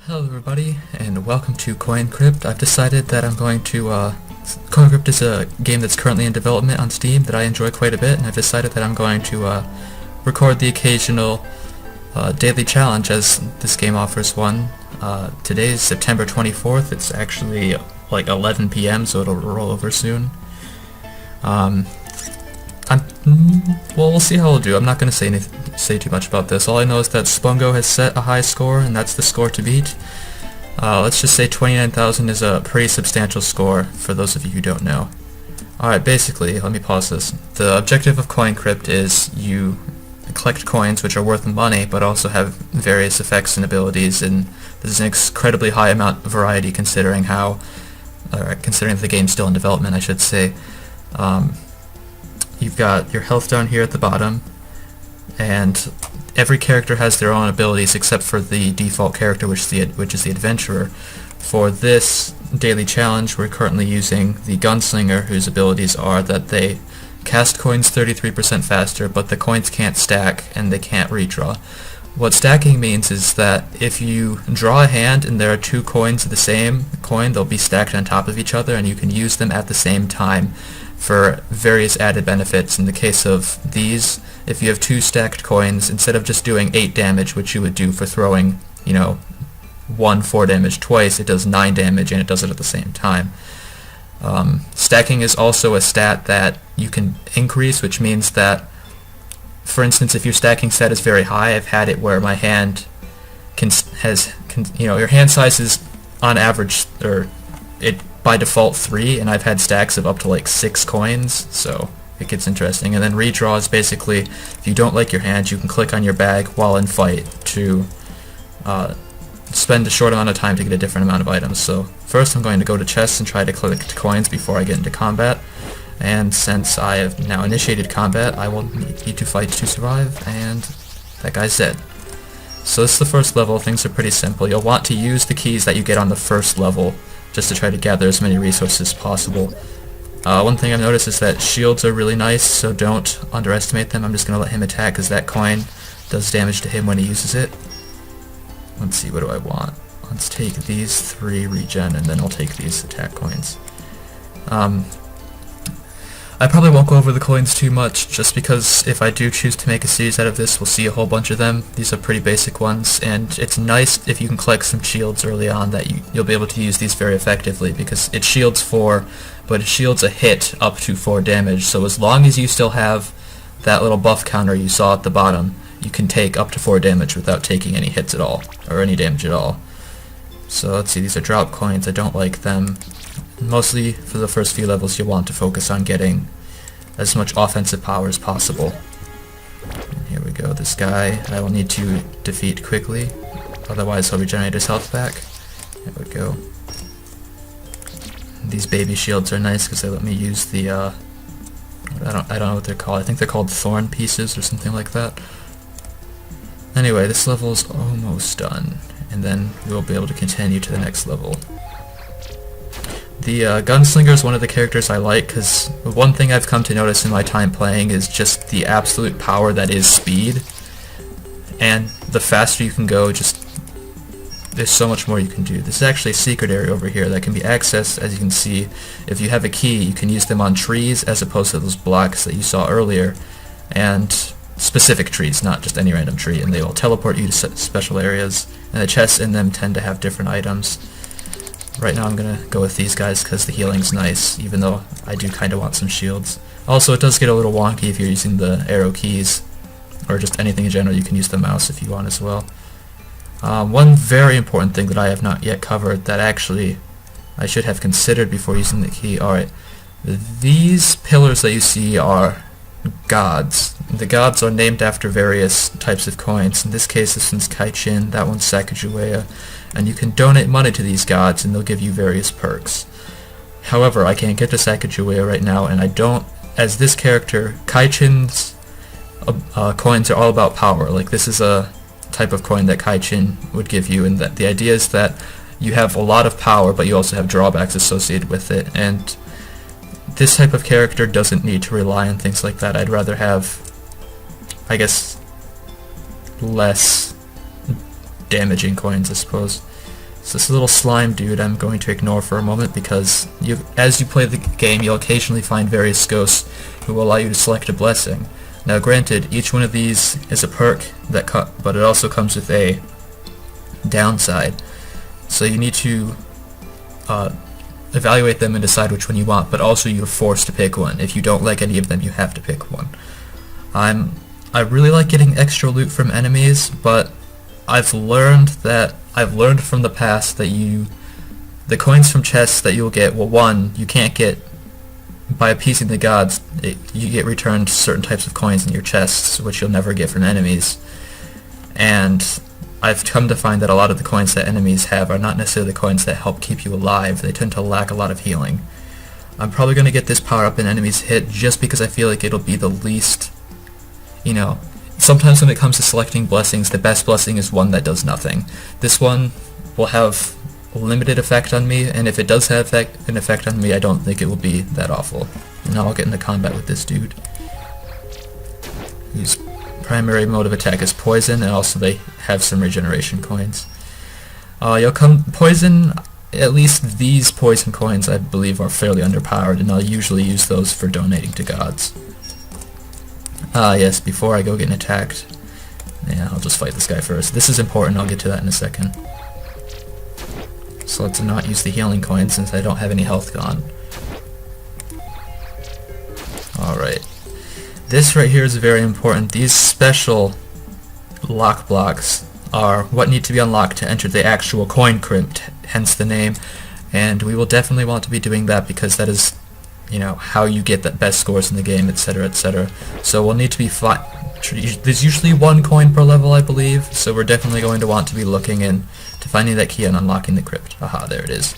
Hello everybody, and welcome to Crypt. I've decided that I'm going to, Crypt is a game that's currently in development on Steam that I enjoy quite a bit, and I've decided that I'm going to, record the occasional, daily challenge as this game offers one. Today is September 24th, it's actually like 11 p.m., so it'll roll over soon. Well, we'll see how I'll do. I'm not going to say too much about this. All I know is that Spungo has set a high score, and that's the score to beat. Let's just say 29,000 is a pretty substantial score, for those of you who don't know. Alright, basically, let me pause this. The objective of Crypt is you collect coins which are worth money, but also have various effects and abilities, and there's an incredibly high amount of variety considering considering the game's still in development, I should say. You've got your health down here at the bottom, and every character has their own abilities except for the default character, which is the adventurer. For this daily challenge, we're currently using the gunslinger, whose abilities are that they cast coins 33% faster, but the coins can't stack and they can't redraw. What stacking means is that if you draw a hand and there are two coins of the same coin, they'll be stacked on top of each other, and you can use them at the same time for various added benefits. In the case of these, if you have two stacked coins, instead of just doing 8 damage, which you would do for throwing, 4 damage twice, it does 9 damage, and it does it at the same time. Stacking is also a stat that you can increase, which means that, for instance, if your stacking stat is very high, I've had it where my hand your hand size is on average, or it by default 3, and I've had stacks of up to like 6 coins, so it gets interesting. And then redraw is basically, if you don't like your hand, you can click on your bag while in fight to spend a short amount of time to get a different amount of items. So first I'm going to go to chests and try to collect coins before I get into combat, and since I have now initiated combat, I will need to fight to survive, and that guy's dead. So this is the first level. Things are pretty simple. You'll want to use the keys that you get on the first level just to try to gather as many resources as possible. One thing I've noticed is that shields are really nice, so don't underestimate them. I'm just going to let him attack because that coin does damage to him when he uses it. Let's see, what do I want? Let's take these 3 regen, and then I'll take these attack coins. I probably won't go over the coins too much, just because if I do choose to make a series out of this, we'll see a whole bunch of them. These are pretty basic ones, and it's nice if you can collect some shields early on that you'll be able to use these very effectively, because it shields 4, but it shields a hit up to 4 damage, so as long as you still have that little buff counter you saw at the bottom, you can take up to 4 damage without taking any hits at all, or any damage at all. So let's see, these are drop coins. I don't like them. Mostly for the first few levels, you'll want to focus on getting as much offensive power as possible. And here we go, this guy I will need to defeat quickly, otherwise he'll regenerate his health back. There we go. These baby shields are nice because they let me use the, I don't know what they're called. I think they're called thorn pieces or something like that. Anyway, this level is almost done, and then we'll be able to continue to the next level. The gunslinger is one of the characters I like, because one thing I've come to notice in my time playing is just the absolute power that is speed, and the faster you can go, there's so much more you can do. This is actually a secret area over here that can be accessed, as you can see. If you have a key, you can use them on trees as opposed to those blocks that you saw earlier, and specific trees, not just any random tree, and they will teleport you to special areas, and the chests in them tend to have different items. Right now I'm going to go with these guys because the healing's nice, even though I do kind of want some shields. Also, it does get a little wonky if you're using the arrow keys, or just anything in general. You can use the mouse if you want as well. One very important thing that I have not yet covered that actually I should have considered before using the key. Alright, these pillars that you see are gods. The gods are named after various types of coins. In this case, this one's Kaichin, that one's Sacagawea, and you can donate money to these gods and they'll give you various perks. However, I can't get to Sacagawea right now, and I don't, as this character, Kaichin's coins are all about power. Like, this is a type of coin that Kaichin would give you, and that the idea is that you have a lot of power, but you also have drawbacks associated with it, and this type of character doesn't need to rely on things like that. I'd rather have, I guess, less damaging coins, I suppose. So this little slime dude I'm going to ignore for a moment because as you play the game you'll occasionally find various ghosts who will allow you to select a blessing. Now granted, each one of these is a perk, but it also comes with a downside. So you need to evaluate them and decide which one you want, but also you're forced to pick one. If you don't like any of them, you have to pick one. I really like getting extra loot from enemies, but I've learned from the past that the coins from chests that you'll get, well, one, you can't get by appeasing the gods. You get returned certain types of coins in your chests, which you'll never get from enemies. And I've come to find that a lot of the coins that enemies have are not necessarily the coins that help keep you alive. They tend to lack a lot of healing. I'm probably going to get this power up in enemies hit just because I feel like it'll be the least, sometimes when it comes to selecting blessings, the best blessing is one that does nothing. This one will have a limited effect on me, and if it does have an effect on me, I don't think it will be that awful. And now I'll get into combat with this dude. His primary mode of attack is poison, and also they have some regeneration coins. Poison, at least these poison coins I believe are fairly underpowered, and I'll usually use those for donating to gods. Yes, before I go getting attacked. Yeah, I'll just fight this guy first. This is important, I'll get to that in a second. So let's not use the healing coin since I don't have any health gone. Alright. This right here is very important. These special lock blocks are what need to be unlocked to enter the actual coin crypt, hence the name. And we will definitely want to be doing that because that is, how you get the best scores in the game, etc., etc. So we'll need to be there's usually one coin per level, I believe, so we're definitely going to want to be looking in to finding that key and unlocking the crypt. Aha, there it is.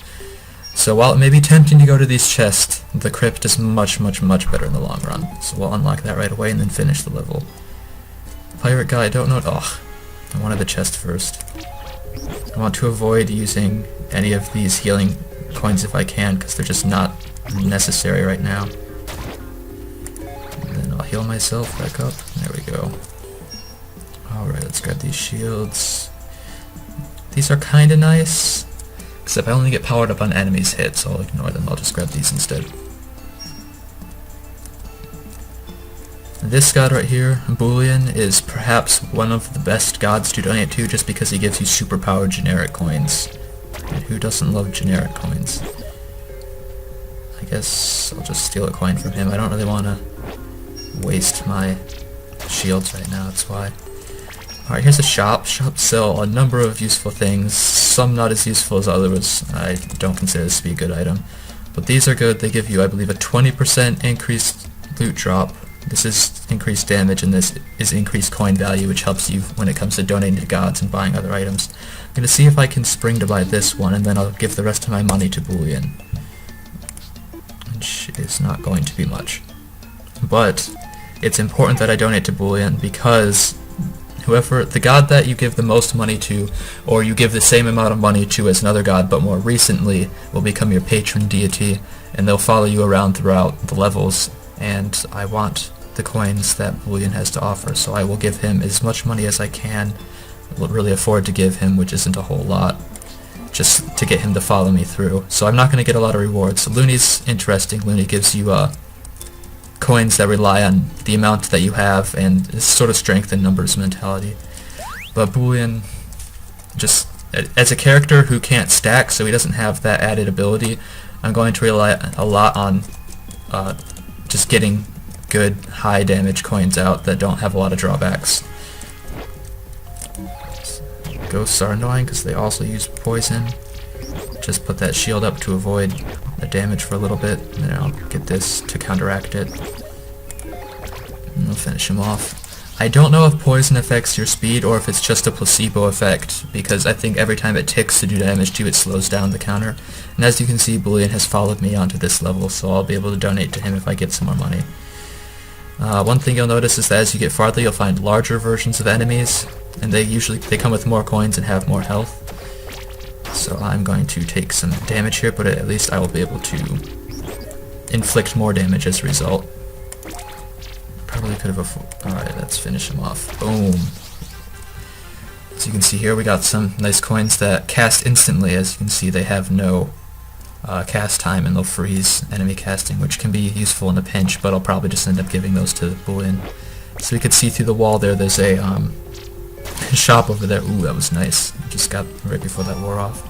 So while it may be tempting to go to these chests, the crypt is much, much, much better in the long run. So we'll unlock that right away and then finish the level. Pirate guy, I don't know. Oh, I wanted the chest first. I want to avoid using any of these healing coins if I can, because they're just not necessary right now. And then I'll heal myself back up. There we go. Alright, let's grab these shields. These are kinda nice, except I only get powered up on enemies hit, so I'll ignore them. I'll just grab these instead. This god right here, Boolean, is perhaps one of the best gods to donate to just because he gives you superpowered generic coins. And who doesn't love generic coins? I guess I'll just steal a coin from him. I don't really want to waste my shields right now, that's why. Alright, here's a shop. Shops sell a number of useful things, some not as useful as others. I don't consider this to be a good item. But these are good. They give you, I believe, a 20% increased loot drop. This is increased damage, and this is increased coin value, which helps you when it comes to donating to gods and buying other items. I'm going to see if I can spring to buy this one, and then I'll give the rest of my money to Boolean. Which is not going to be much. But it's important that I donate to Boolean because the god that you give the most money to, or you give the same amount of money to as another god, but more recently, will become your patron deity, and they'll follow you around throughout the levels. And I want the coins that Boolean has to offer, so I will give him as much money as I can really afford to give him, which isn't a whole lot, just to get him to follow me through. So I'm not going to get a lot of rewards. Looney's interesting. Looney gives you coins that rely on the amount that you have, and it's sort of strength and numbers mentality. But Boolean, just as a character who can't stack, so he doesn't have that added ability, I'm going to rely a lot on just getting good high damage coins out that don't have a lot of drawbacks. Ghosts are annoying because they also use poison. Just put that shield up to avoid the damage for a little bit, and then I'll get this to counteract it. And we'll finish him off. I don't know if poison affects your speed or if it's just a placebo effect, because I think every time it ticks to do damage to you, it slows down the counter. And as you can see, Boolean has followed me onto this level, so I'll be able to donate to him if I get some more money. One thing you'll notice is that as you get farther, you'll find larger versions of enemies, and they come with more coins and have more health. So I'm going to take some damage here, but at least I will be able to inflict more damage as a result. Probably could have Alright, let's finish him off. Boom. So you can see here we got some nice coins that cast instantly. As you can see, they have no cast time and they'll freeze enemy casting, which can be useful in a pinch, but I'll probably just end up giving those to Boolean. So we could see through the wall there, there's a shop over there. Ooh, that was nice. Just got right before that wore off.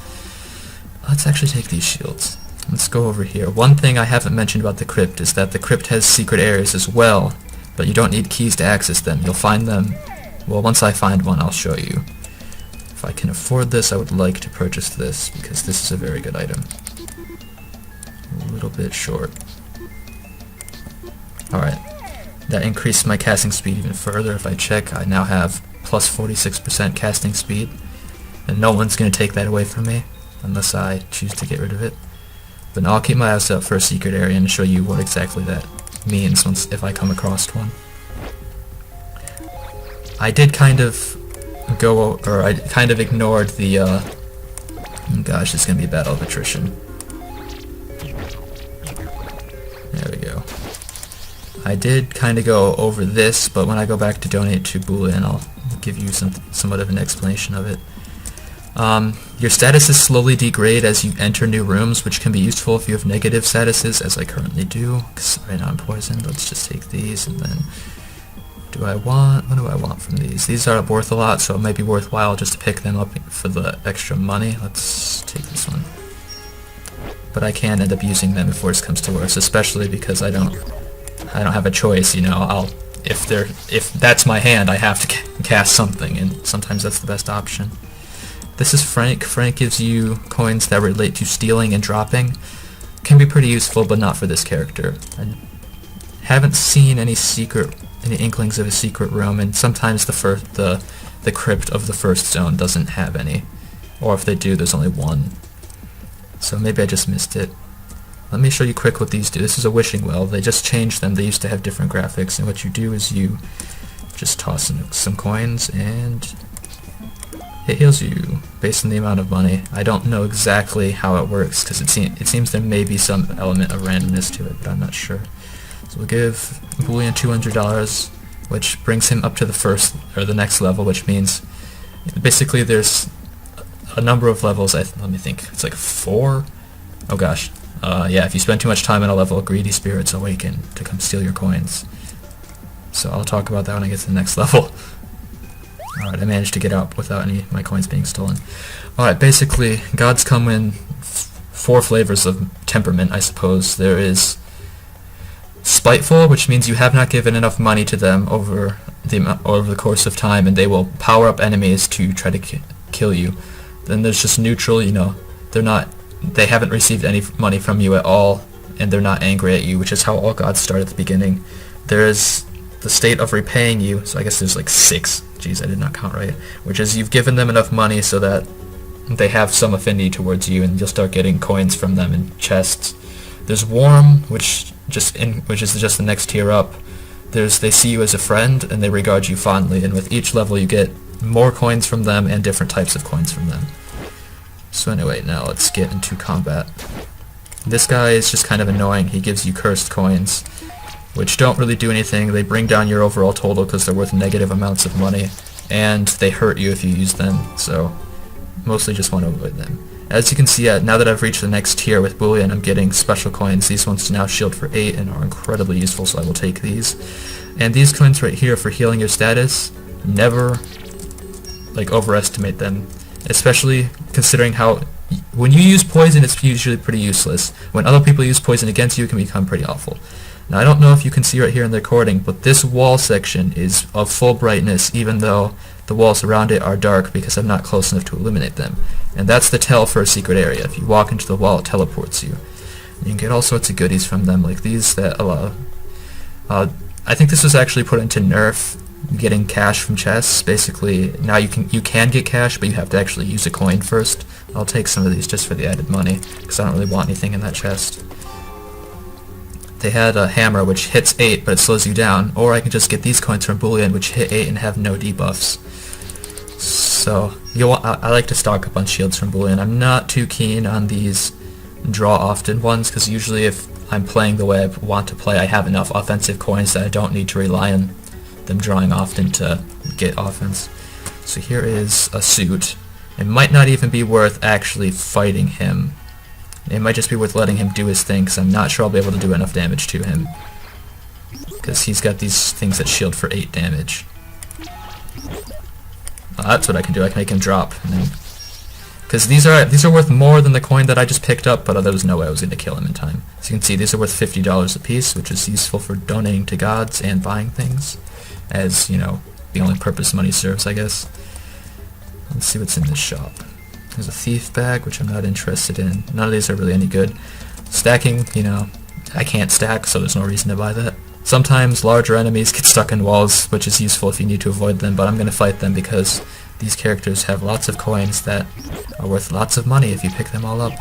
Let's actually take these shields. Let's go over here. One thing I haven't mentioned about the Crypt is that the Crypt has secret areas as well, but you don't need keys to access them. You'll find them, well, once I find one, I'll show you. If I can afford this, I would like to purchase this, because this is a very good item. A little bit short. Alright. That increased my casting speed even further. If I check, I now have plus 46% casting speed, and no one's going to take that away from me, unless I choose to get rid of it. But now I'll keep my eyes out for a secret area and show you what exactly that means if I come across one. I did kind of I kind of ignored the, gosh, it's going to be a battle of attrition. There we go. I did kind of go over this, but when I go back to donate to Boolean, I'll give you somewhat of an explanation of it. Your statuses slowly degrade as you enter new rooms, which can be useful if you have negative statuses, as I currently do, because right now I'm poisoned. Let's just take these, and then what do I want from these? These are worth a lot, so it might be worthwhile just to pick them up for the extra money. Let's take this one. But I can end up using them if worse comes to worse, especially because I don't have a choice, you know. If that's my hand, I have to cast something, and sometimes that's the best option. This is Frank. Frank gives you coins that relate to stealing and dropping. Can be pretty useful, but not for this character. I haven't seen any inklings of a secret room, and sometimes the crypt of the first zone doesn't have any, or if they do, there's only one. So maybe I just missed it. Let me show you quick what these do. This is a wishing well. They just changed them. They used to have different graphics, and what you do is you just toss in some coins, and it heals you based on the amount of money. I don't know exactly how it works, because it seems there may be some element of randomness to it, but I'm not sure. So we'll give Boolean $200, which brings him up to the next level, which means basically there's a number of levels. Let me think. It's like 4? Oh gosh. Yeah, if you spend too much time on a level, greedy spirits awaken to come steal your coins. So I'll talk about that when I get to the next level. Alright, I managed to get out without any of my coins being stolen. Alright, basically, gods come in 4 flavors of temperament, I suppose. There is spiteful, which means you have not given enough money to them over the course of time, and they will power up enemies to try to kill you. Then there's just neutral, you know, they haven't received any money from you at all, and they're not angry at you, which is how all gods start at the beginning. There is the state of repaying you, so I guess there's like 6. Jeez, I did not count right. Which is you've given them enough money so that they have some affinity towards you, and you'll start getting coins from them in chests. There's warm, which is just the next tier up. They see you as a friend, and they regard you fondly, and with each level you get more coins from them and different types of coins from them. So anyway, now let's get into combat. This guy is just kind of annoying. He gives you cursed coins, which don't really do anything. They bring down your overall total because they're worth negative amounts of money, and they hurt you if you use them, so mostly just want to avoid them. As you can see, now that I've reached the next tier with Boolean, I'm getting special coins. These ones now shield for 8 and are incredibly useful, so I will take these. And these coins right here for healing your status, never overestimate them, especially considering how when you use poison, it's usually pretty useless. When other people use poison against you, it can become pretty awful. Now, I don't know if you can see right here in the recording, but this wall section is of full brightness, even though the walls around it are dark because I'm not close enough to illuminate them. And that's the tell for a secret area. If you walk into the wall, it teleports you. And you can get all sorts of goodies from them, like these that allow... I think this was actually put into nerf, getting cash from chests. Basically, now you can get cash, but you have to actually use a coin first. I'll take some of these just for the added money, because I don't really want anything in that chest. They had a hammer which hits 8 but it slows you down, or I can just get these coins from Boolean which hit 8 and have no debuffs. So I like to stock up on shields from Boolean. I'm not too keen on these draw often ones, because usually if I'm playing the way I want to play, I have enough offensive coins that I don't need to rely on them drawing often to get offense. So here is a suit. It might not even be worth actually fighting him. It might just be worth letting him do his thing, because I'm not sure I'll be able to do enough damage to him. Because he's got these things that shield for 8 damage. That's what I can do. I can make him drop. Because these are worth more than the coin that I just picked up, but there was no way I was going to kill him in time. As you can see, these are worth $50 a piece, which is useful for donating to gods and buying things. As, you know, the only purpose money serves, I guess. Let's see what's in this shop. There's a thief bag, which I'm not interested in. None of these are really any good. Stacking, you know, I can't stack, so there's no reason to buy that. Sometimes larger enemies get stuck in walls, which is useful if you need to avoid them, but I'm going to fight them because these characters have lots of coins that are worth lots of money if you pick them all up.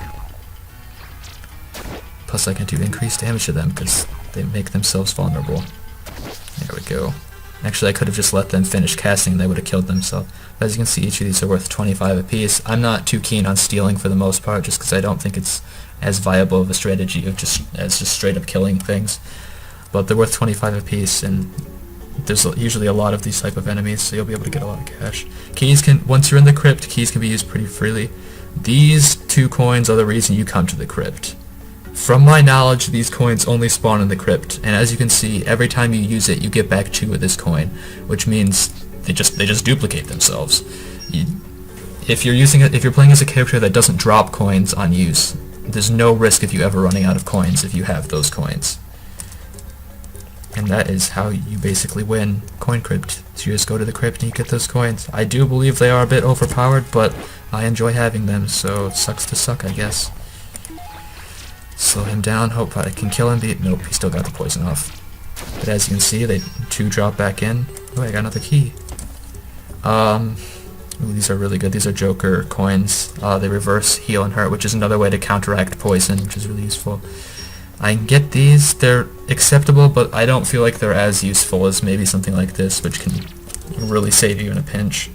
Plus I can do increased damage to them because they make themselves vulnerable. There we go. Actually, I could have just let them finish casting and they would have killed themselves. But as you can see, each of these are worth 25 apiece. I'm not too keen on stealing for the most part, just because I don't think it's as viable of a strategy of just straight up killing things. But they're worth 25 apiece, and there's usually a lot of these type of enemies, so you'll be able to get a lot of cash. Keys can, once you're in the crypt, keys can be used pretty freely. These 2 coins are the reason you come to the crypt. From my knowledge, these coins only spawn in the crypt, and as you can see, every time you use it, you get back 2 of this coin, which means they just duplicate themselves. If you're playing as a character that doesn't drop coins on use, there's no risk of you ever running out of coins if you have those coins. And that is how you basically win Coin Crypt. So you just go to the crypt and you get those coins. I do believe they are a bit overpowered, but I enjoy having them, so it sucks to suck, I guess. Slow him down, hope I can kill him. Nope, he still got the poison off. But as you can see, they 2 drop back in. Oh, I got another key. Ooh, these are really good. These are Joker coins. They reverse heal and hurt, which is another way to counteract poison, which is really useful. I can get these. They're acceptable, but I don't feel like they're as useful as maybe something like this, which can really save you in a pinch.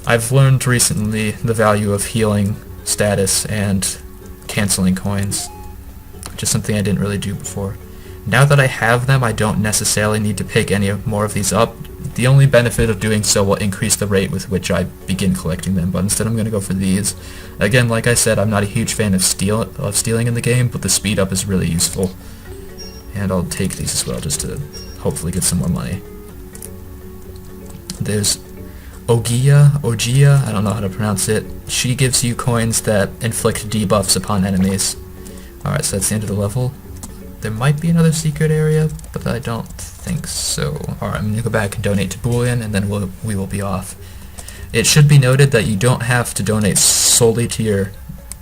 I've learned recently the value of healing status and canceling coins, which is something I didn't really do before. Now that I have them, I don't necessarily need to pick any more of these up. The only benefit of doing so will increase the rate with which I begin collecting them, but instead I'm going to go for these. Again, like I said, I'm not a huge fan of stealing in the game, but the speed up is really useful. And I'll take these as well, just to hopefully get some more money. There's Ogia, I don't know how to pronounce it. She gives you coins that inflict debuffs upon enemies. Alright, so that's the end of the level. There might be another secret area, but I don't think so. Alright, I'm going to go back and donate to Boolean, and then we will be off. It should be noted that you don't have to donate solely to your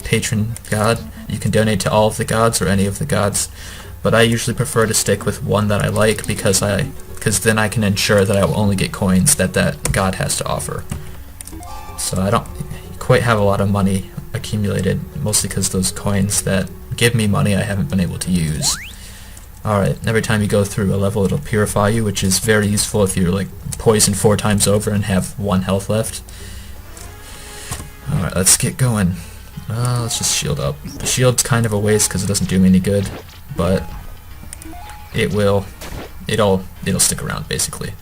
patron god. You can donate to all of the gods or any of the gods, but I usually prefer to stick with one that I like because then I can ensure that I will only get coins that that god has to offer. So I don't quite have a lot of money accumulated, mostly because those coins that give me money I haven't been able to use. Alright, every time you go through a level it'll purify you, which is very useful if you're like poisoned 4 times over and have 1 health left. Alright, let's get going. Let's just shield up. The shield's kind of a waste because it doesn't do me any good, but it'll stick around basically.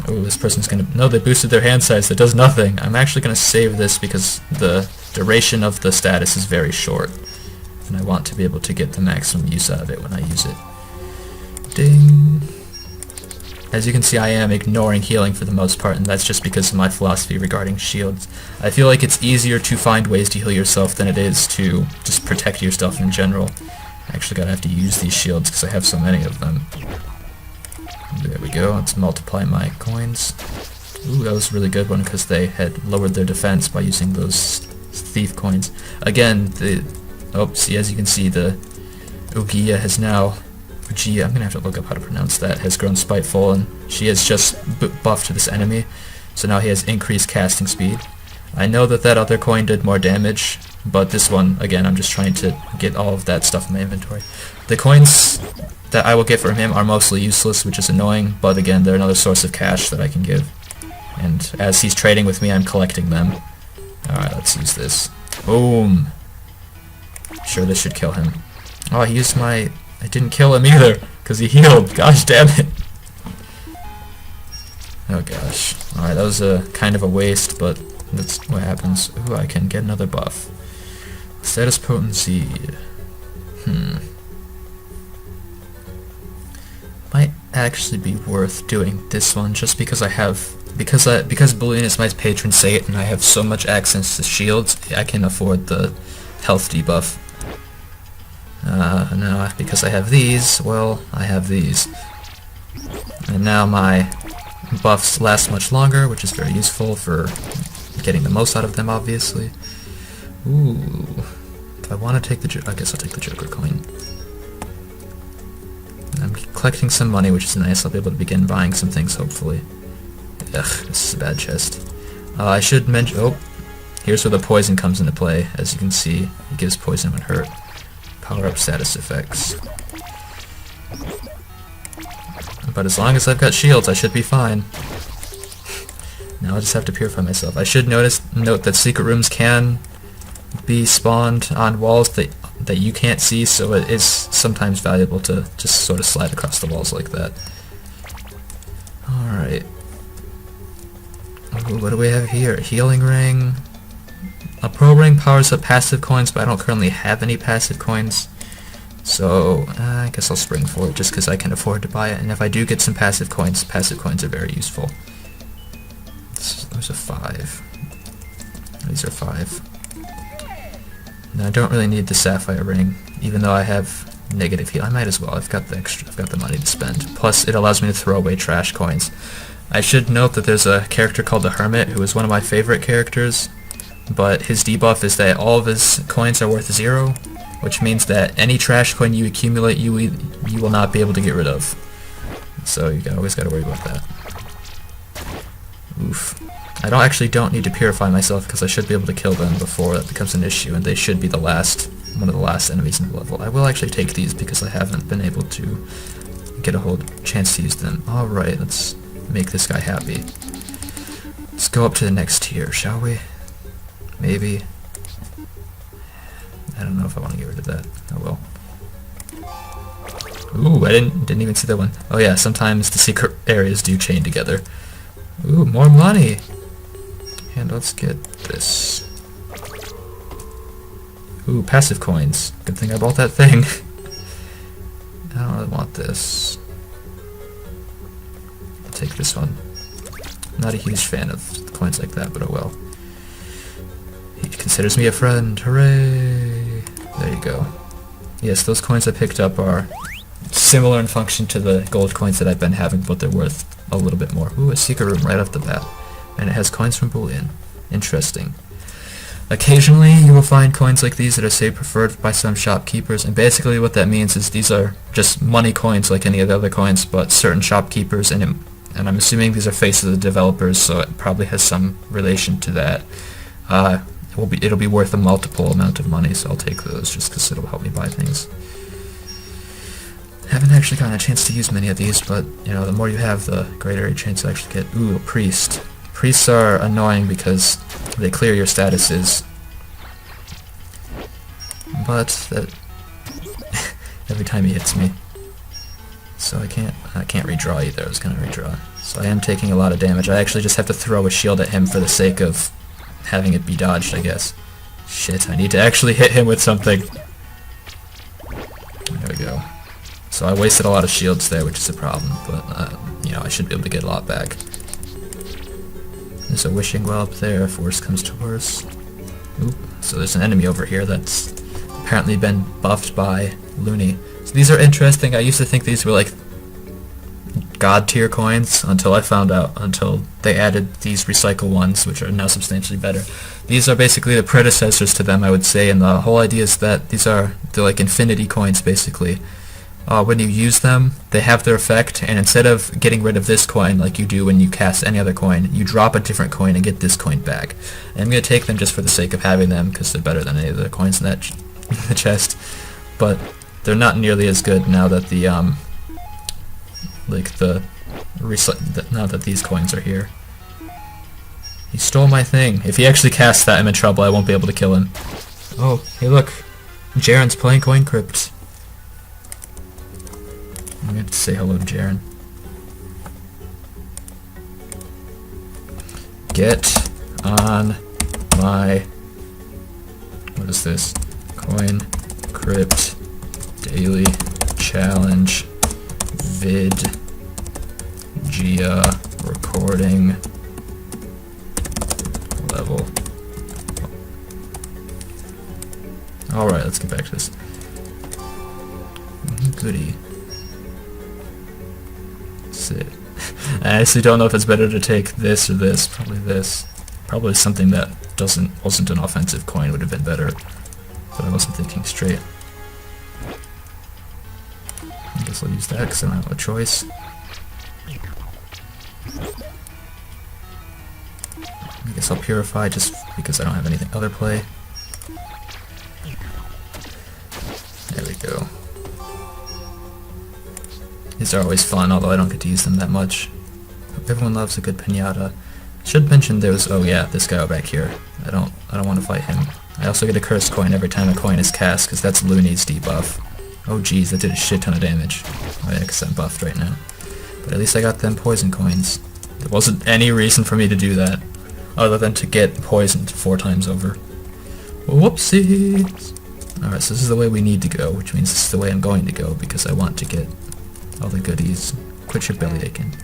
Oh, this person's gonna... No, they boosted their hand size. That does nothing. I'm actually gonna save this because the duration of the status is very short, and I want to be able to get the maximum use out of it when I use it. Ding! As you can see, I am ignoring healing for the most part, and that's just because of my philosophy regarding shields. I feel like it's easier to find ways to heal yourself than it is to just protect yourself in general. I actually gotta have to use these shields because I have so many of them. There we go, let's multiply my coins. Ooh, that was a really good one because they had lowered their defense by using those thief coins. Again, see, as you can see, the Ogia has now... Ogia, I'm gonna have to look up how to pronounce that, has grown spiteful, and she has just buffed this enemy, so now he has increased casting speed. I know that that other coin did more damage, but this one, again, I'm just trying to get all of that stuff in my inventory. The coins that I will get from him are mostly useless, which is annoying, but again, they're another source of cash that I can give. And as he's trading with me, I'm collecting them. Alright, let's use this. Boom! Sure, this should kill him. Oh, he used my... I didn't kill him either, because he healed. Gosh damn it. Oh gosh. Alright, that was a kind of a waste, but that's what happens. Ooh, I can get another buff. Status potency. Might actually be worth doing this one just because I have because Bullion is my patron saint and I have so much access to shields, I can afford the health debuff. No, because I have these, well, I have these. And now my buffs last much longer, which is very useful for getting the most out of them, obviously. Ooh. Do I want to take the I guess I'll take the Joker coin. I'm collecting some money, which is nice. I'll be able to begin buying some things, hopefully. Ugh, this is a bad chest. I should mention... Oh, here's where the poison comes into play. As you can see, it gives poison when hurt. Power up status effects. But as long as I've got shields, I should be fine. Now I'll just have to purify myself. I should note that secret rooms can be spawned on walls that you can't see, so it is sometimes valuable to just sort of slide across the walls like that. Alright. Ooh, what do we have here? Healing ring. A pro ring powers up passive coins, but I don't currently have any passive coins. So, I guess I'll spring for it just because I can afford to buy it. And if I do get some passive coins are very useful. Those are 5. These are 5. Now, I don't really need the sapphire ring, even though I have negative heal. I might as well. I've got the money to spend. Plus, it allows me to throw away trash coins. I should note that there's a character called the Hermit, who is one of my favorite characters, but his debuff is that all of his coins are worth 0, which means that any trash coin you accumulate, you will not be able to get rid of. So you always got to worry about that. Oof. I don't need to purify myself because I should be able to kill them before that becomes an issue, and they should be one of the last enemies in the level. I will actually take these because I haven't been able to get a whole chance to use them. Alright, let's make this guy happy. Let's go up to the next tier, shall we? Maybe. I don't know if I want to get rid of that. Oh well. Ooh, I didn't even see that one. Oh yeah, sometimes the secret areas do chain together. Ooh, more money! And let's get this. Ooh, passive coins. Good thing I bought that thing. I don't really want this. I'll take this one. Not a huge fan of coins like that, but oh well. He considers me a friend. Hooray! There you go. Yes, those coins I picked up are similar in function to the gold coins that I've been having, but they're worth a little bit more. Ooh, a secret room right off the bat. And it has coins from Bullion. Interesting. Occasionally, you will find coins like these that are, say, preferred by some shopkeepers, and basically what that means is these are just money coins like any of the other coins, but certain shopkeepers, and I'm assuming these are faces of the developers, so it probably has some relation to that. It'll be worth a multiple amount of money, so I'll take those just because it'll help me buy things. Haven't actually gotten a chance to use many of these, but you know, the more you have, the greater a chance to actually get. Ooh, a priest. Priests are annoying because they clear your statuses, but that every time he hits me, so I can't redraw either. I was gonna redraw, so I am taking a lot of damage. I actually just have to throw a shield at him for the sake of having it be dodged, I guess. Shit, I need to actually hit him with something. There we go. So I wasted a lot of shields there, which is a problem, but you know, I should be able to get a lot back. There's a wishing well up there if worse comes to worse. Oop. So there's an enemy over here that's apparently been buffed by Looney. So these are interesting. I used to think these were like god tier coins until they added these recycle ones, which are now substantially better. These are basically the predecessors to them, I would say, and the whole idea is that they're like infinity coins basically. When you use them, they have their effect, and instead of getting rid of this coin like you do when you cast any other coin, you drop a different coin and get this coin back. And I'm going to take them just for the sake of having them, because they're better than any of the coins in that the chest. But they're not nearly as good now that now that these coins are here. He stole my thing. If he actually casts that, I'm in trouble. I won't be able to kill him. Oh, hey look. Jaren's playing Coin Crypt. I'm going to say hello to Jaren. Get on my, what is this? Coin Crypt Daily Challenge Vid Gia Recording Level. Alright, let's get back to this. Goody. Sit. I actually don't know if it's better to take this or this. Probably this. Probably something that wasn't an offensive coin would have been better. But I wasn't thinking straight. I guess I'll use that because I don't have a choice. I guess I'll purify just because I don't have anything other play. There we go. These are always fun, although I don't get to use them that much. Everyone loves a good pinata. Should mention there's, oh yeah, this guy back here. I don't want to fight him. I also get a curse coin every time a coin is cast, because that's Looney's debuff. Oh geez, that did a shit ton of damage. Oh yeah, because I'm buffed right now. But at least I got them poison coins. There wasn't any reason for me to do that, other than to get poisoned 4 times over. Whoopsies! Alright, so this is the way we need to go, which means this is the way I'm going to go, because I want to get all the goodies. Quit your belly aching.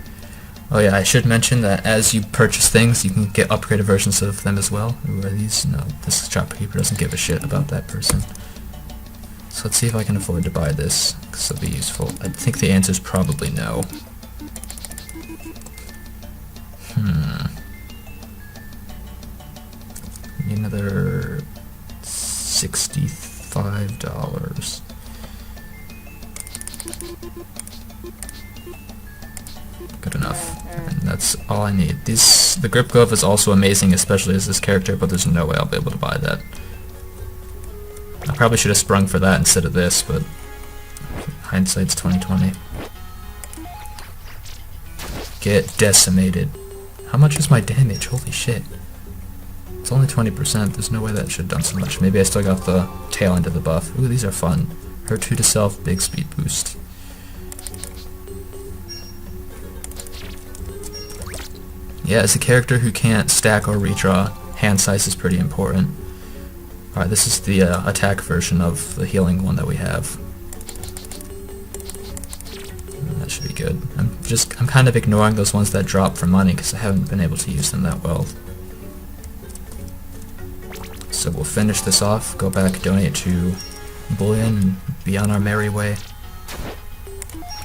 Oh yeah, I should mention that as you purchase things, you can get upgraded versions of them as well. Who are these? No, this shopkeeper doesn't give a shit about that person. So let's see if I can afford to buy this, because it'll be useful. I think the answer is probably no. Another $65. Good enough. And that's all I need. The grip glove is also amazing, especially as this character, but there's no way I'll be able to buy that. I probably should have sprung for that instead of this, but hindsight's 20/20. Get decimated. How much is my damage? Holy shit. It's only 20%. There's no way that should have done so much. Maybe I still got the tail end of the buff. Ooh, these are fun. Hurt 2 to self, big speed boost. Yeah, as a character who can't stack or redraw, hand size is pretty important. Alright, this is the attack version of the healing one that we have. That should be good. I'm kind of ignoring those ones that drop for money because I haven't been able to use them that well. So we'll finish this off, go back, donate to Bullion, and be on our merry way.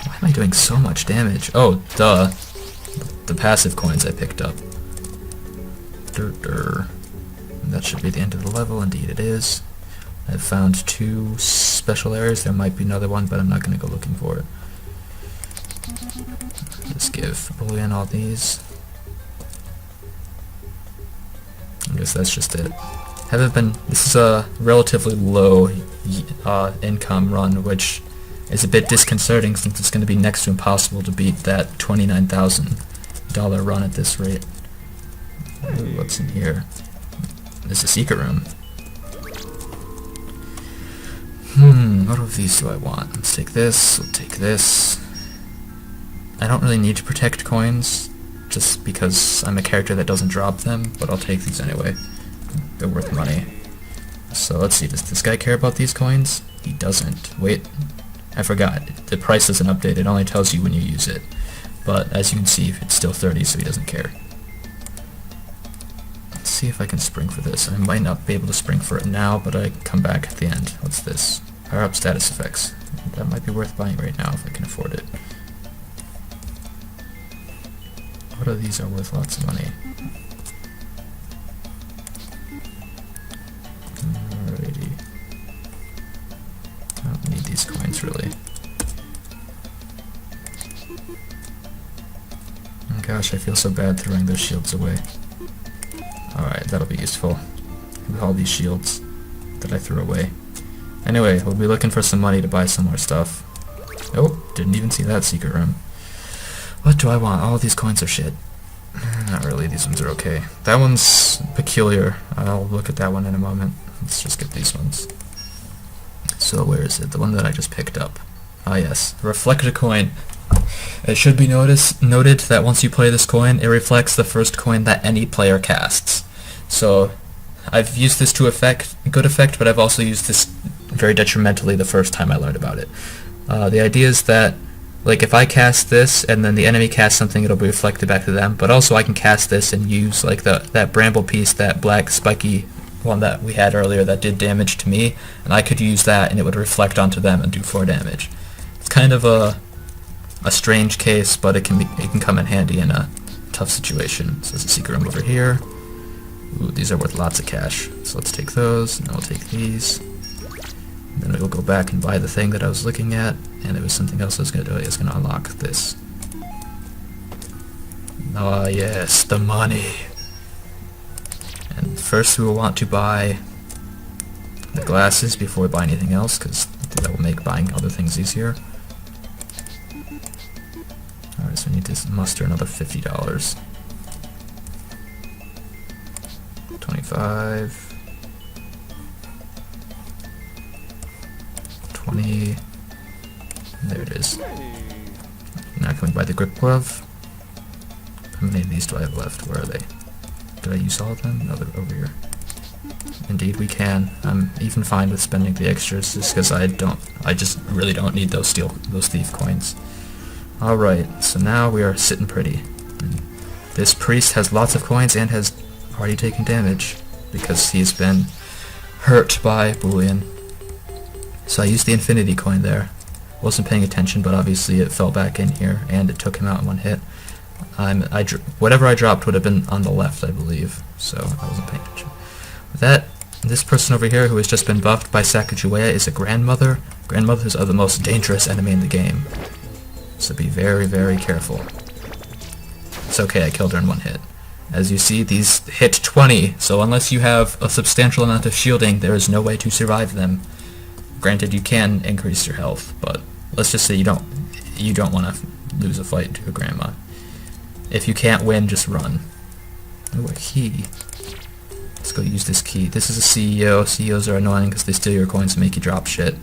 Why am I doing so much damage? Oh, duh. The passive coins I picked up. That should be the end of the level, indeed it is. I've found 2 special areas, there might be another one, but I'm not going to go looking for it. Just give Bullion all these. I guess that's just it. This is a relatively low income run, which is a bit disconcerting since it's going to be next to impossible to beat that $29,000 run at this rate. Ooh, what's in here? There's a secret room. What of these do I want? Let's take this, we'll take this. I don't really need to protect coins, just because I'm a character that doesn't drop them, but I'll take these anyway. They're worth money. So let's see, does this guy care about these coins? He doesn't. Wait, I forgot. The price doesn't update, it only tells you when you use it. But as you can see, it's still 30, so he doesn't care. Let's see if I can spring for this. I might not be able to spring for it now, but I come back at the end. What's this? Power up status effects. That might be worth buying right now if I can afford it. What of these are worth lots of money? Alrighty. I don't need these coins really. Oh gosh, I feel so bad throwing those shields away. Alright, that'll be useful. With all these shields that I threw away. Anyway, we'll be looking for some money to buy some more stuff. Oh, didn't even see that secret room. What do I want? All these coins are shit. Not really, these ones are okay. That one's peculiar. I'll look at that one in a moment. Let's just get these ones. So where is it? The one that I just picked up. Ah yes, Reflector coin. It should be noted that once you play this coin, it reflects the first coin that any player casts. So I've used this to good effect, but I've also used this very detrimentally the first time I learned about it. The idea is that, like, if I cast this and then the enemy casts something, it'll be reflected back to them, but also I can cast this and use, like, that bramble piece, that black spiky one that we had earlier that did damage to me, and I could use that and it would reflect onto them and do 4 damage. It's kind of a strange case, but it can come in handy in a tough situation. So there's a secret room over here. Ooh, these are worth lots of cash. So let's take those, and then we'll take these. And then we'll go back and buy the thing that I was looking at, and there was something else I was going to do. I was going to unlock this. Ah, yes, the money. And first we will want to buy the glasses before we buy anything else, because that will make buying other things easier. Alright, so we need to muster another $50. 25. 20. There it is. Now can we buy the grip glove? How many of these do I have left? Where are they? Did I use all of them? No, they're over here. Indeed we can. I'm even fine with spending the extras just because I just really don't need those thief coins. Alright, so now we are sitting pretty. And this priest has lots of coins and has already taken damage because he's been hurt by Boolean. So I used the infinity coin there. Wasn't paying attention, but obviously it fell back in here and it took him out in one hit. Whatever I dropped would have been on the left, I believe, so I wasn't paying attention. With that, this person over here who has just been buffed by Sacagawea is a grandmother. Grandmothers are the most dangerous enemy in the game, so be very, very careful. It's okay, I killed her in one hit. As you see, these hit 20, so unless you have a substantial amount of shielding, there is no way to survive them. Granted, you can increase your health, but let's just say you don't want to lose a fight to a grandma. If you can't win, just run. Oh, a key. Let's go use this key. This is a CEO. CEOs are annoying because they steal your coins and make you drop shit.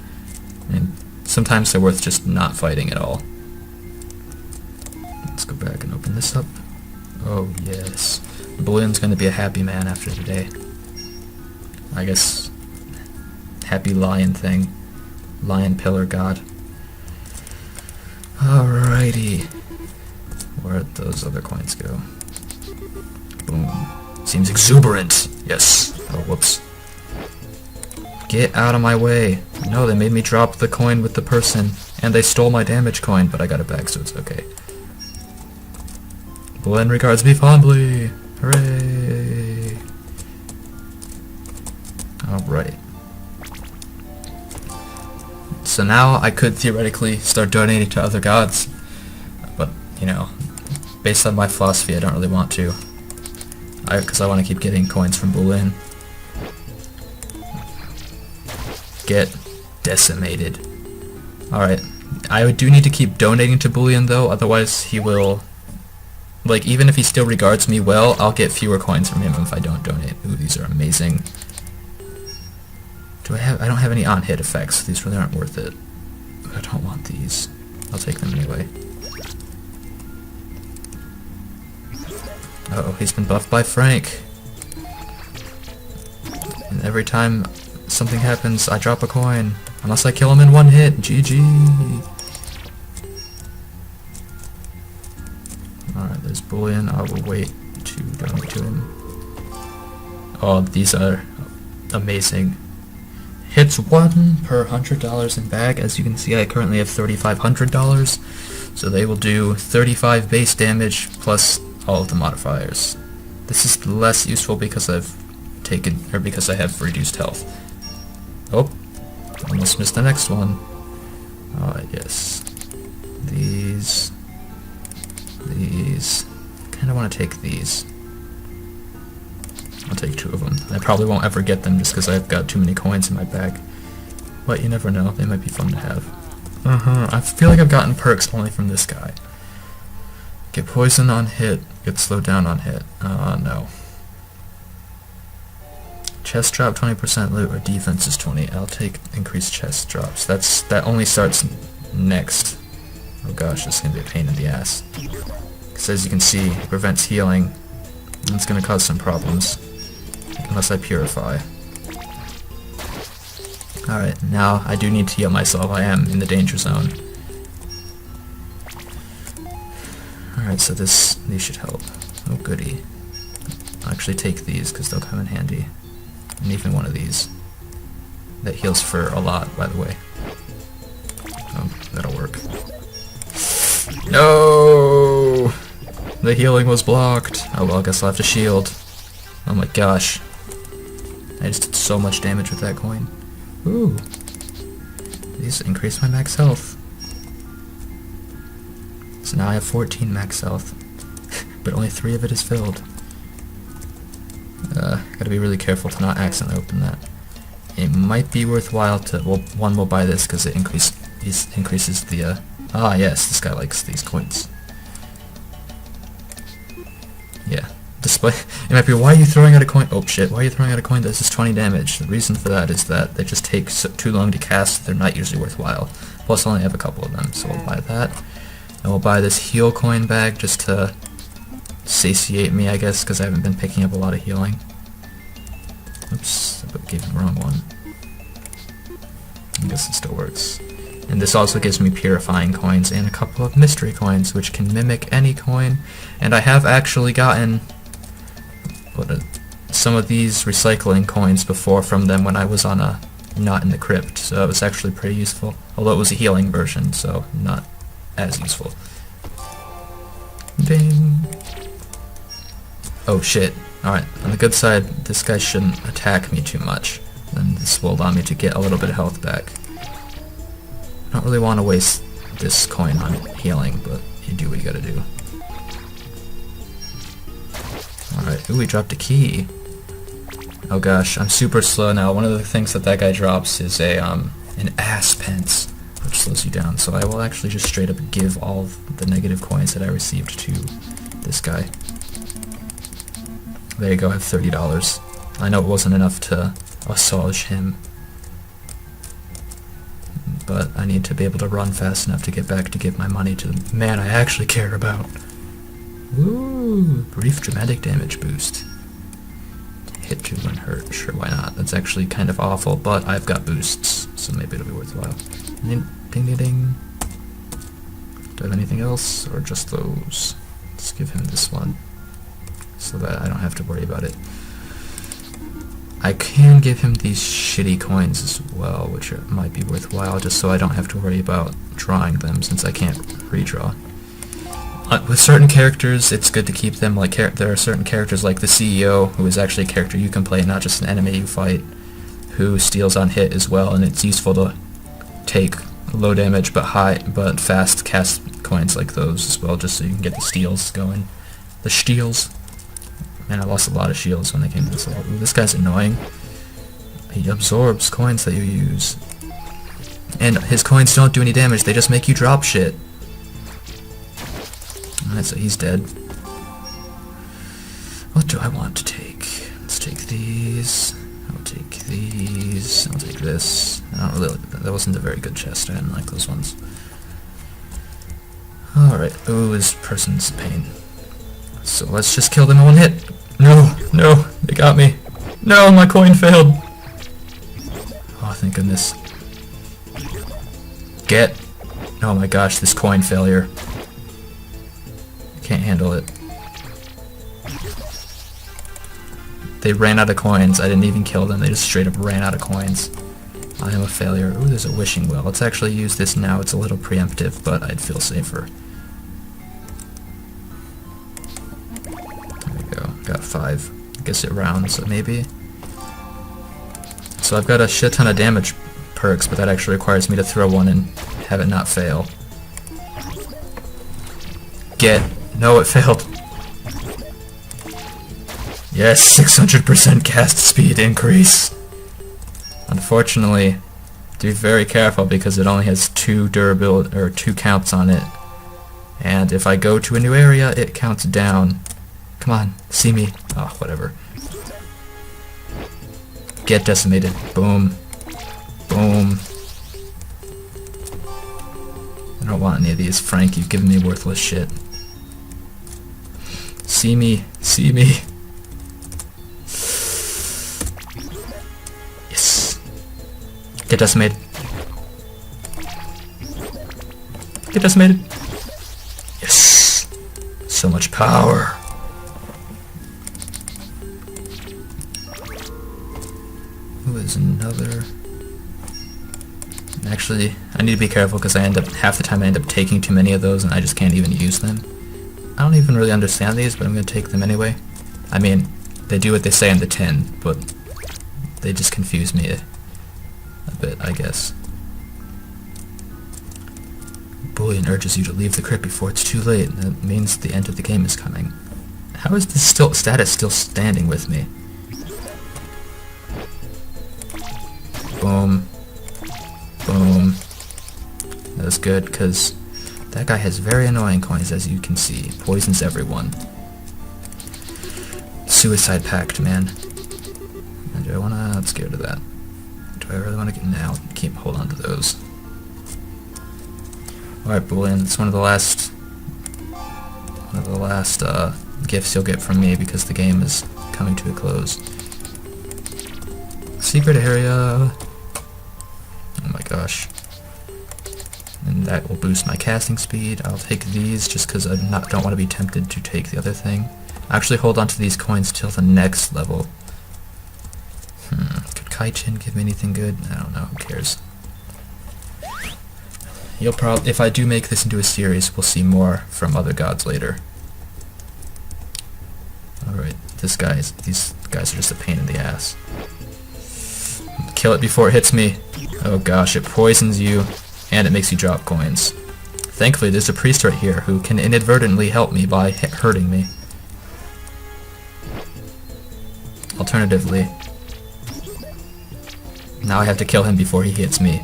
And sometimes they're worth just not fighting at all. Let's go back and open this up. Oh, yes. Boolean's going to be a happy man after today. I guess happy lion thing. Lion pillar god. Alrighty. Where'd those other coins go? Boom. Seems exuberant. Yes. Oh, whoops. Get out of my way. No, they made me drop the coin with the person, and they stole my damage coin, but I got it back, so it's okay. Boolean regards me fondly. Hooray. Alright. So now I could theoretically start donating to other gods, but, you know, based on my philosophy, I don't really want to. Because I want to keep getting coins from Boolean. Get decimated. Alright. I do need to keep donating to Boolean though, otherwise he will... Like, even if he still regards me well, I'll get fewer coins from him if I don't donate. Ooh, these are amazing. I don't have any on-hit effects. These really aren't worth it. I don't want these. I'll take them anyway. Uh-oh, he's been buffed by Frank. And every time something happens, I drop a coin. Unless I kill him in one hit. GG. Alright, there's Boolean. I will wait to donate to him. Oh, these are amazing. Hits 1 per $100 in bag. As you can see, I currently have $3,500. So they will do 35 base damage plus all of the modifiers. This is less useful because I have reduced health. Oh, almost missed the next one. Yes. These. Kind of want to take these. I'll take 2 of them. I probably won't ever get them just because I've got too many coins in my bag. But you never know, they might be fun to have. I feel like I've gotten perks only from this guy. Get poison on hit, get slowed down on hit. No. Chest drop 20% loot or defense is 20. I'll take increased chest drops. That only starts next. Oh gosh, this is gonna be a pain in the ass. Because as you can see, it prevents healing, and it's gonna cause some problems. Unless I purify. Alright, now I do need to heal myself. I am in the danger zone. Alright, so these should help. Oh goody. I'll actually take these because they'll come in handy. And even one of these. That heals for a lot, by the way. Oh, that'll work. No! The healing was blocked. Oh well, I guess I'll have to shield. Oh my gosh. I just did so much damage with that coin. Ooh. These increase my max health. So now I have 14 max health. But only 3 of it is filled. Gotta be really careful to not accidentally open that. It might be worthwhile to... Well, one will buy this because it increases the... Ah yes, this guy likes these coins. Yeah. Display. It might be, why are you throwing out a coin? Oh shit, why are you throwing out a coin that does 20 damage? The reason for that is that they just take too long to cast, they're not usually worthwhile. Plus I only have a couple of them, so we'll buy that. And we'll buy this heal coin bag just to satiate me, I guess, because I haven't been picking up a lot of healing. Oops, I gave the wrong one. I guess it still works. And this also gives me purifying coins and a couple of mystery coins, which can mimic any coin. And I have actually gotten some of these recycling coins before from them when I was on a not in the Crypt, so it was actually pretty useful. Although it was a healing version, so not as useful. Ding! Oh shit. Alright, on the good side, this guy shouldn't attack me too much. Then this will allow me to get a little bit of health back. I don't really want to waste this coin on healing, but you do what you gotta do. Alright, ooh, we dropped a key. Oh gosh, I'm super slow now. One of the things that guy drops is an ass pence, which slows you down. So I will actually just straight up give all of the negative coins that I received to this guy. There you go, I have $30. I know it wasn't enough to assuage him, but I need to be able to run fast enough to get back to give my money to the man I actually care about. Ooh, brief dramatic damage boost. Hit 2 when hurt, sure, why not? That's actually kind of awful, but I've got boosts, so maybe it'll be worthwhile. Ding ding ding. Do I have anything else, or just those? Let's give him this one, so that I don't have to worry about it. I can give him these shitty coins as well, which might be worthwhile, just so I don't have to worry about drawing them, since I can't redraw. With certain characters, it's good to keep them, like, there are certain characters like the CEO, who is actually a character you can play, not just an enemy you fight, who steals on hit as well, and it's useful to take low damage but fast cast coins like those as well, just so you can get the steals going. The steals. Man, I lost a lot of shields when they came to this level. Ooh, this guy's annoying. He absorbs coins that you use. And his coins don't do any damage, they just make you drop shit. Alright, so he's dead. What do I want to take? Let's take these. I'll take these. I'll take this. I don't really... That wasn't a very good chest. I didn't like those ones. Alright. Ooh, this person's pain. So let's just kill them in one hit. No! No! They got me! No! My coin failed! Oh, thank goodness. Get! Oh my gosh, this coin failure. Can't handle it. They ran out of coins. I didn't even kill them. They just straight up ran out of coins. I am a failure. Ooh, there's a wishing well. Let's actually use this now. It's a little preemptive, but I'd feel safer. There we go. Got 5. I guess it rounds, so maybe. So I've got a shit ton of damage perks, but that actually requires me to throw one and have it not fail. Get. No, it failed. Yes, 600% cast speed increase. Unfortunately, be very careful because it only has 2 durability or 2 counts on it. And if I go to a new area, it counts down. Come on, see me. Oh, whatever. Get decimated. Boom. Boom. I don't want any of these. Frank, you've given me worthless shit. See me. See me. Yes. Get decimated. Get decimated. Yes. So much power. Who is another? Actually, I need to be careful because half the time I end up taking too many of those and I just can't even use them. I don't even really understand these, but I'm going to take them anyway. I mean, they do what they say in the tin, but they just confuse me a bit, I guess. Bullion urges you to leave the crypt before it's too late. That means the end of the game is coming. How is this status still standing with me? Boom. Boom. That was good, because that guy has very annoying coins, as you can see. Poisons everyone. Suicide pact, man. And do I wanna... let's get rid of that. Do I really wanna get... now? Hold on to those. Alright, Bullion, it's one of the last gifts you'll get from me, because the game is coming to a close. Secret area... oh my gosh. And that will boost my casting speed. I'll take these just because I don't want to be tempted to take the other thing. Actually hold on to these coins till the next level. Could Kaichin give me anything good? I don't know, who cares. You'll probably, if I do make this into a series, we'll see more from other gods later. Alright, these guys are just a pain in the ass. Kill it before it hits me. Oh gosh, it poisons you, and it makes you drop coins. Thankfully, there's a priest right here who can inadvertently help me by hurting me. Alternatively, now I have to kill him before he hits me.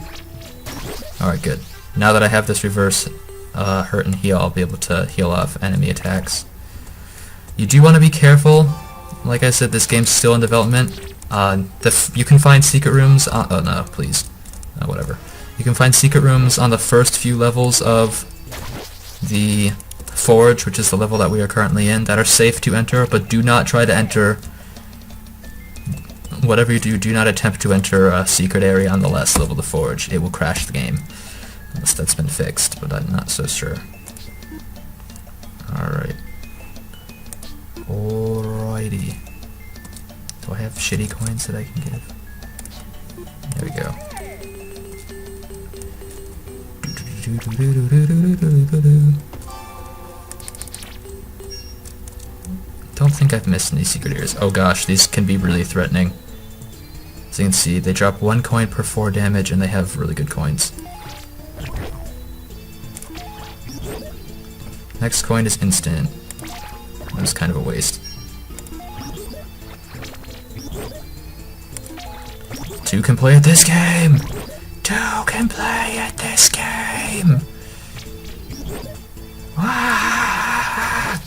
Alright, good. Now that I have this reverse hurt and heal, I'll be able to heal off enemy attacks. You do want to be careful. Like I said, this game's still in development. You can find secret rooms on... oh no, please. Whatever. You can find secret rooms on the first few levels of the Forge, which is the level that we are currently in, that are safe to enter, but do not try to enter... whatever you do not attempt to enter a secret area on the last level of the Forge. It will crash the game. Unless that's been fixed, but I'm not so sure. Alright. Alrighty. Do I have shitty coins that I can give? There we go. Don't think I've missed any secret areas. Oh gosh, these can be really threatening. As you can see, they drop 1 coin per 4 damage and they have really good coins. Next coin is instant. That's kind of a waste. 2 can play at this game! 2 can play at this game! Ah!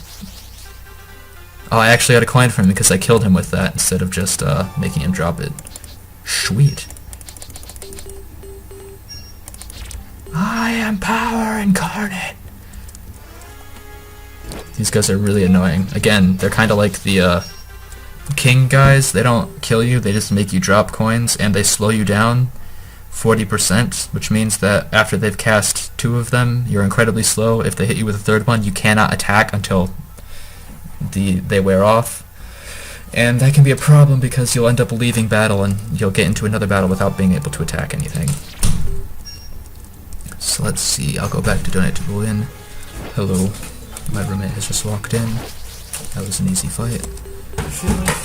Oh, I actually got a coin from him because I killed him with that instead of just making him drop it. Sweet. I am power incarnate! These guys are really annoying. Again, they're kind of like the king guys. They don't kill you, they just make you drop coins, and they slow you down 40%, which means that after they've cast 2 of them, you're incredibly slow. If they hit you with a 3rd one, you cannot attack until they wear off. And that can be a problem because you'll end up leaving battle and you'll get into another battle without being able to attack anything. So let's see, I'll go back to donate to Bullion. Hello. My roommate has just walked in. That was an easy fight. I feel like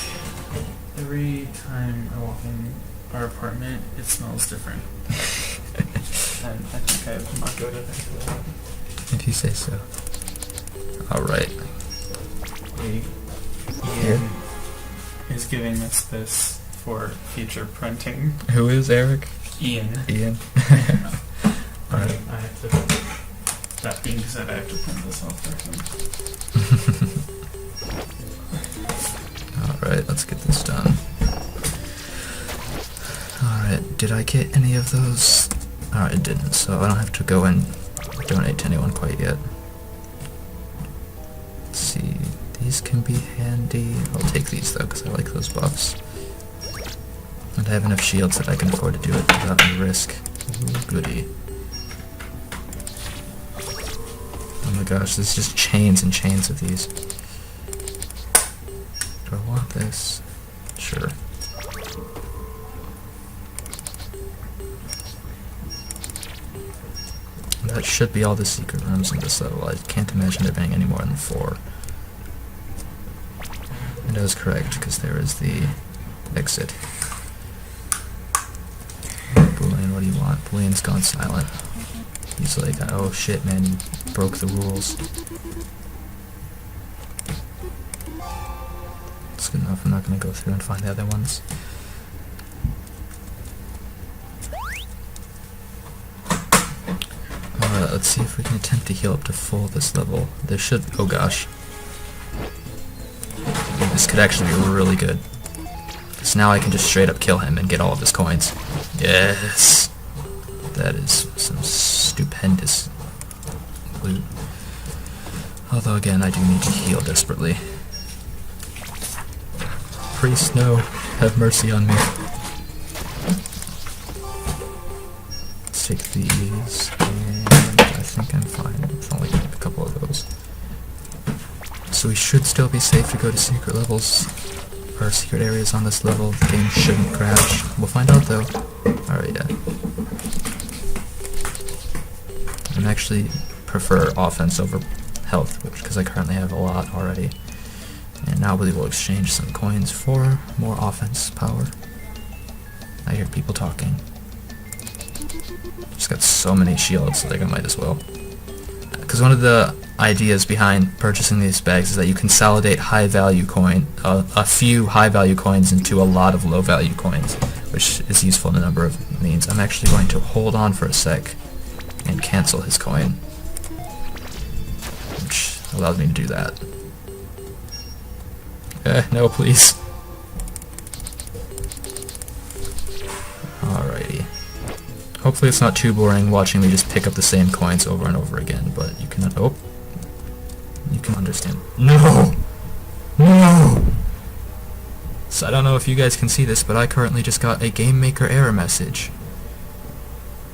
every time I walk in our apartment, it smells different. And I think I'm not good at that. If you say so. Alright. Ian is giving us this for future printing. Who is Eric? Ian. Ian. Alright. I have to... that being said, I have to print this off first. Alright, let's get this done. Alright, did I get any of those? Alright, it didn't, so I don't have to go and donate to anyone quite yet. Let's see, these can be handy. I'll take these though, because I like those buffs. And I have enough shields that I can afford to do it without any risk. Ooh, goody. Oh my gosh, there's just chains and chains of these. Do I want this? Sure. That should be all the secret rooms in this level. I can't imagine there being any more than 4. And I was correct, because there is the exit. Boolean, what do you want? Boolean's gone silent. He's like, oh shit man, you broke the rules. That's good enough, I'm not going to go through and find the other ones. Alright, let's see if we can attempt to heal up to full this level. There should... oh gosh. This could actually be really good. Because now I can just straight up kill him and get all of his coins. Yes! That is some stupendous loot. Although again, I do need to heal desperately. Priest, no. Have mercy on me. Let's take these, and I think I'm fine. I'll only need a couple of those. So we should still be safe to go to secret levels, or secret areas on this level. The game shouldn't crash. We'll find out though. Alright, yeah. I actually prefer offense over health, because I currently have a lot already. And now we will exchange some coins for more offense power. I hear people talking. Just got so many shields, I think I might as well. Because one of the ideas behind purchasing these bags is that you consolidate a few high value coins into a lot of low value coins, which is useful in a number of means. I'm actually going to hold on for a sec and cancel his coin, which allows me to do that. No, please. Alrighty. Hopefully it's not too boring watching me just pick up the same coins over and over again, but you can... oh. You can understand. No! No! So I don't know if you guys can see this, but I currently just got a Game Maker error message.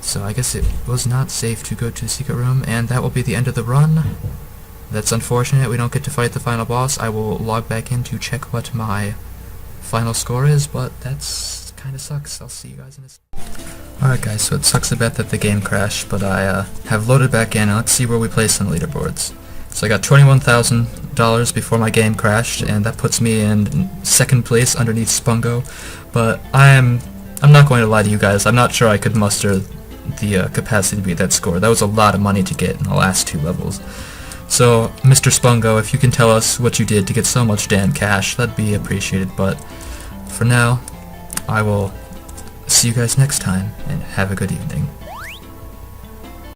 So I guess it was not safe to go to the secret room, and that will be the end of the run. That's unfortunate, we don't get to fight the final boss. I will log back in to check what my final score is, but that's kinda sucks. I'll see you guys in a second. Alright guys, so it sucks a bit that the game crashed, but I have loaded back in, and let's see where we place on the leaderboards. So I got $21,000 before my game crashed, and that puts me in second place underneath Spungo. But I'm not going to lie to you guys, I'm not sure I could muster the capacity to beat that score. That was a lot of money to get in the last 2 levels. So, Mr. Spungo, if you can tell us what you did to get so much damn cash, that'd be appreciated. But for now, I will see you guys next time, and have a good evening.